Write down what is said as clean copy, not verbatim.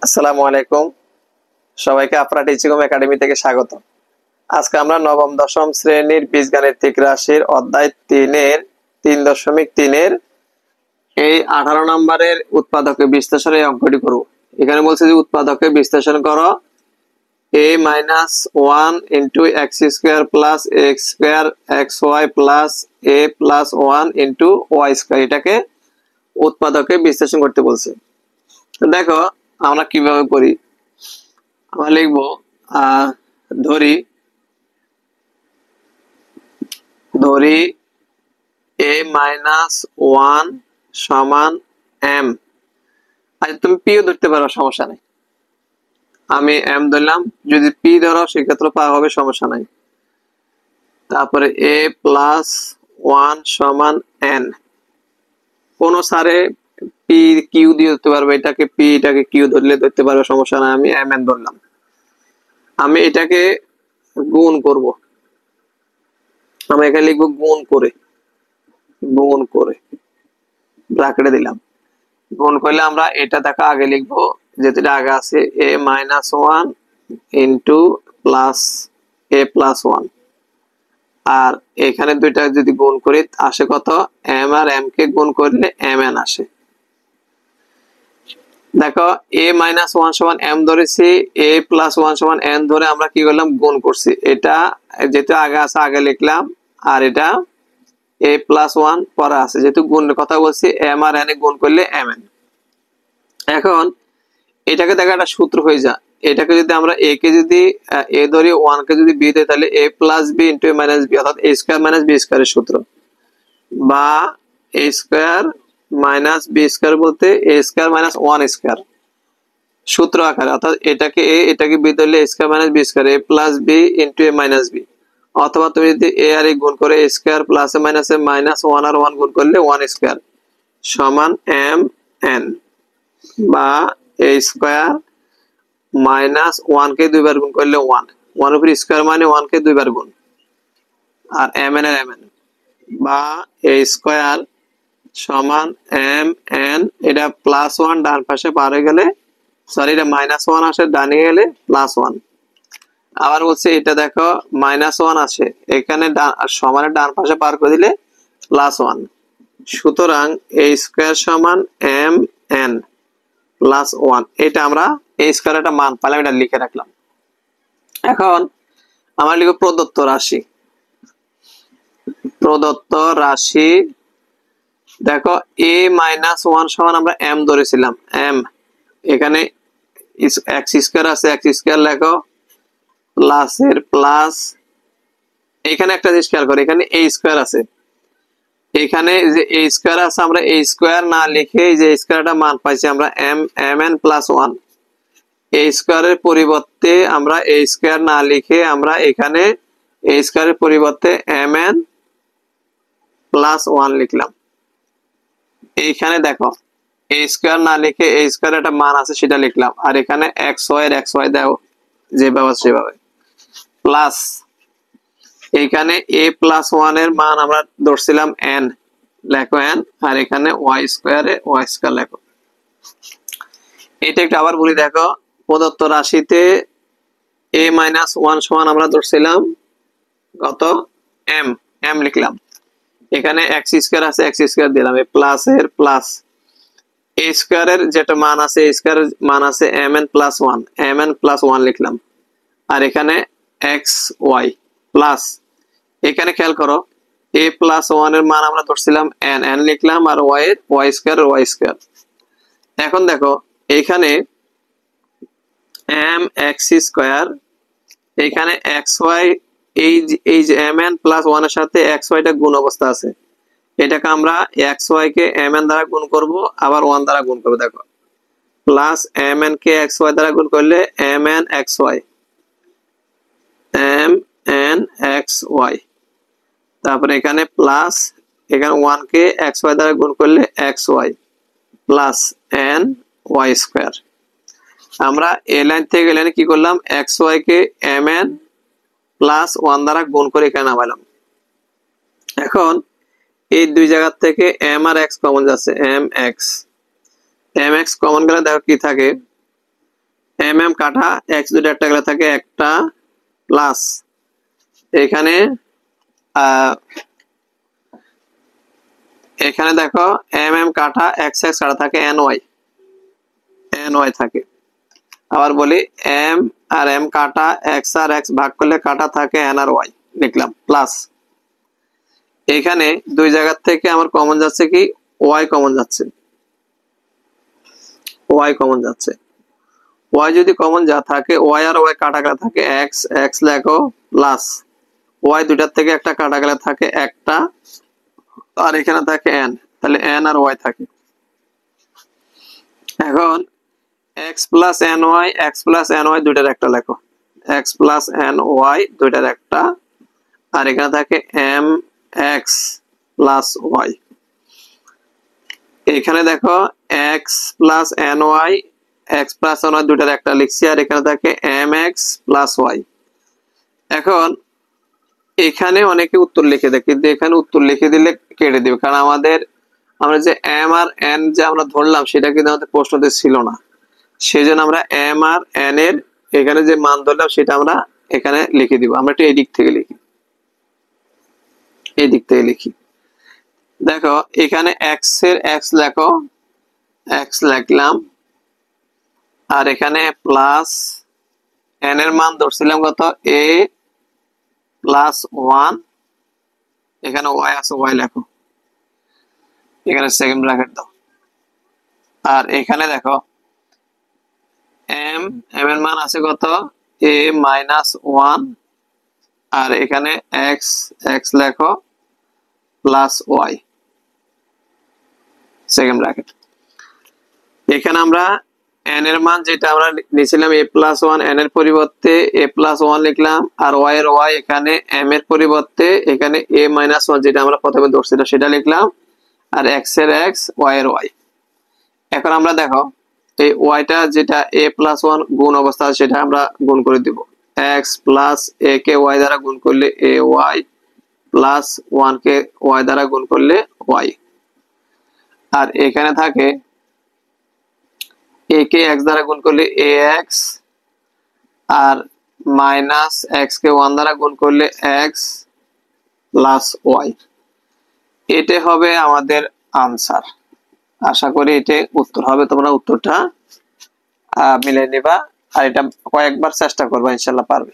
আসসালামু আলাইকুম। সবাইকে আফরা টিচিং হোম একাডেমি থেকে স্বাগত। আজকে আমরা নবম দশম শ্রেণীর বীজগাণিতিক রাশির অধ্যায় 3 এর 3.3 এর এই 18 নম্বরের উৎপাদকে বিশ্লেষণ এই অঙ্কটি করব। এখানে বলছে যে উৎপাদকে বিশ্লেষণ করো a - 1 into x square plus x square xy plus a plus 1 into y square, এটাকে উৎপাদকে বিশ্লেষণ করতে বলছে। তো দেখো আমরা কিভাবে করি। আমরা লিখবো ধরি a - 1 সমান m। আচ্ছা, তুমি পিও ধরতে পারো, সমস্যা নাই। আমি m ধরলাম, যদি পি ধরো সেক্ষেত্রে পাওয়া হবে, সমস্যা নাই। তারপরে a প্লাস 1 সমান n। কোন সারে পি কিউ দিয়ে ধরতে পারবে, এটাকে পি এটাকে কিউ ধরলে ধরতে পারবে, সমস্যা নাই। আমি m n ধরলাম। আমি এটাকে গুণ করব। আমি এখানে লিখবো গুণ করে ব্র্যাকেটে দিলাম। গুণ করলে আমরা এটা দেখো আগে লিখবো, যেটা আগে আছে a - 1 into plus a plus 1। আর এখানে দুইটা যদি গুণ করি আসে কত, m আর m কে গুণ করলে mn আসে। দেখো a - 1 সমান m ধরেছি, a প্লাস 1 সমান n ধরে আমরা কি করলাম, গুণ করছি। এটা যেটা আগে আছে আগে লিখলাম, আর এটা a প্লাস 1 পরে আছে। যেহেতু গুণের কথা বলছি, m আর n এ গুণ করলে mn। এখন এটাকে দেখো একটা সূত্র হয়ে যায়। এটাকে যদি আমরা a কে যদি a ধরি, 1 কে যদি b ধরি, তাহলে a plus b into a minus b, অর্থাৎ a স্কয়ার মাইনাস b স্কয়ারের সূত্র, বা a square minus b square বলতে a স্কয়ার মাইনাস 1 স্কয়ার সূত্র আকারে। অর্থাৎ এটাকে a এটাকে b ধরলে a square minus b square, a plus b into a minus b। অথবা তুমি যদি a আর a গুণ করে a square plus a minus 1 আর 1 গুণ করলে 1 স্কয়ার সমান m n, বা a স্কয়ার মাইনাস 1 কে দুইবার গুণ করলে 1 1 উপর স্কয়ার মানে 1 কে দুইবার গুণ, আর mn এর mn, বা a স্কয়ার সমান mn। এটা প্লাস 1 ডান পাশে পার হয়ে গেলে, সরি এটা মাইনাস 1 আসে ডানে গেলে প্লাস 1। আবার বলছে এটা দেখো মাইনাস 1 আসে এখানে সমানের ডান পাশে পার করে দিলে প্লাস 1। সুতরাং a স্কয়ার সমান mn প্লাস 1। এটা আমরা a স্কয়ার একটা মান পেলাম, এটা লিখে রাখলাম। এখন আমরা লিখব প্রদত্ত রাশি। দেখো a - 1 সমান আমরা m ধরেছিলাম, m এখানে x স্কয়ার আছে, x স্কয়ার লেখো প্লাস এর প্লাস, এখানে একটা জিনিস খেয়াল করো, এখানে a স্কয়ার আছে, এখানে যে a স্কয়ার আছে আমরা a স্কয়ার না লিখে এই যে স্কয়ারটা মান পাইছি আমরা mn প্লাস 1। a স্কয়ারের পরিবর্তে আমরা a স্কয়ার না লিখে আমরা এখানে a স্কয়ারের পরিবর্তে mn প্লাস 1 লিখলাম। এইখানে দেখো a স্কয়ার না লিখে a স্কয়ার একটা মান আছে সেটা লিখলাম, আর এখানে xy এর xy দাও যেভাবে সেভাবে, প্লাস এখানে a প্লাস 1 এর মান আমরা ধরছিলাম n, লেখো n, আর এখানে y স্কয়ার এ y স্কয়ার লেখো। এটা একটু আবার বলি, দেখো প্রদত্ত রাশিতে a - 1 সমান আমরা ধরছিলাম কত, m লিখলাম। এখানে x স্কয়ার আছে, x স্কয়ার দিলাম, এই প্লাস এর প্লাস a স্কয়ারের যেটা মান আছে a স্কয়ারের মান আছে mn প্লাস 1, mn প্লাস 1 লিখলাম। আর এখানে xy প্লাস, এখানে খেয়াল করো a প্লাস 1 এর মান আমরা ধরছিলাম n লিখলাম, আর y এর y স্কয়ার। এখন দেখো এখানে mx স্কয়ার, এখানে xy, এই যে mn প্লাস 1 এর সাথে xy টা গুণ অবস্থা আছে, এটাকে আমরা xy কে mn দ্বারা গুণ করব, আবার 1 দ্বারা গুণ করব। দেখো প্লাস mn কে xy দ্বারা গুণ করলে mn xy, তারপরে এখানে প্লাস, এখানে 1 কে xy দ্বারা গুণ করলে xy plus n y square. আমরা এই লাইন থেকে এই লাইনে কি করলাম, xy কে mn প্লাস 1 দ্বারা গুণ করে এখানে নামালাম। এখন এই দুই জায়গা থেকে m আর x কমন যাচ্ছে, mx কমন গেলে দেখো কি থাকে, কাটা x দুটো একটা গেলে থাকে একটা প্লাস এখানে এখানে দেখো কাটা x কাটা থাকে ny থাকে। আবার বলি m আর m কাটা x আর x ভাগ করলে কাটা থাকে n আর y লিখলাম প্লাস এখানে দুই জায়গা থেকে আমার কমন যাচ্ছে কি y কমন যাচ্ছে y যদি কমন যা থাকে y আর y কাটা গেলে থাকে x লেখো প্লাস y দুটার থেকে একটা কাটা গেলে থাকে একটা আর এখানে থাকে n তাহলে n আর y থাকে। এখন x plus ny দুইটার একটা লেখো x plus ny দুইটার একটা আর এখানে থাকে mx plus y এখানে দেখো x plus ny দুইটার একটা লিখছি আর এখানে থাকে mx plus y। এখন এখানে অনেকে উত্তর লিখে দেয় কিন্তু এখানে উত্তর লিখে দিলে কেটে দিবে কারণ আমরা যে m আর n যে আমরা ধরলাম সেটা কিন্তু আমাদের প্রশ্নতে ছিল না, সেজন্য আমরা m আর n এর এখানে যে মান ধরলাম সেটা আমরা এখানে লিখে দিব। আমরা একটু এই দিক থেকে লিখি দেখো এখানে x এর x লেখো x লিখলাম আর এখানে প্লাস n এর মান ধরছিলাম কত a প্লাস 1 এখানে y আছে y লেখো এখানে সেকেন্ড ব্র্যাকেট দাও আর এখানে দেখো m এর মান আছে কত a মাইনাস 1 আর এখানে x লেখো প্লাস y সেকেন্ড ব্র্যাকেট। এখানে আমরা n এর মান যেটা আমরা নিয়েছিলাম a প্লাস 1 n এর পরিবর্তে a প্লাস 1 লিখলাম আর y এর y এখানে m এর পরিবর্তে এখানে a মাইনাস 1 যেটা আমরা প্রথমে ধরছিলাম সেটা লিখলাম আর x এর x y এর y। এখন আমরা দেখো এই y টা যেটা a প্লাস 1 গুণ অবস্থা সেটা আমরা গুণ করে দিব x plus a K y দ্বারা গুণ করলে ay প্লাস 1 কে y দ্বারা গুণ করলে y আর এখানে থাকে a কে x দ্বারা গুণ করলে ax আর মাইনাস x কে 1 দ্বারা গুণ করলে x প্লাস y। এটা হবে আমাদের আনসার। আশা করি এটা উত্তর হবে, তোমরা উত্তরটা মিলাই নিবা আর এটা কয়েকবার চেষ্টা করবা ইনশাআল্লাহ পারবে।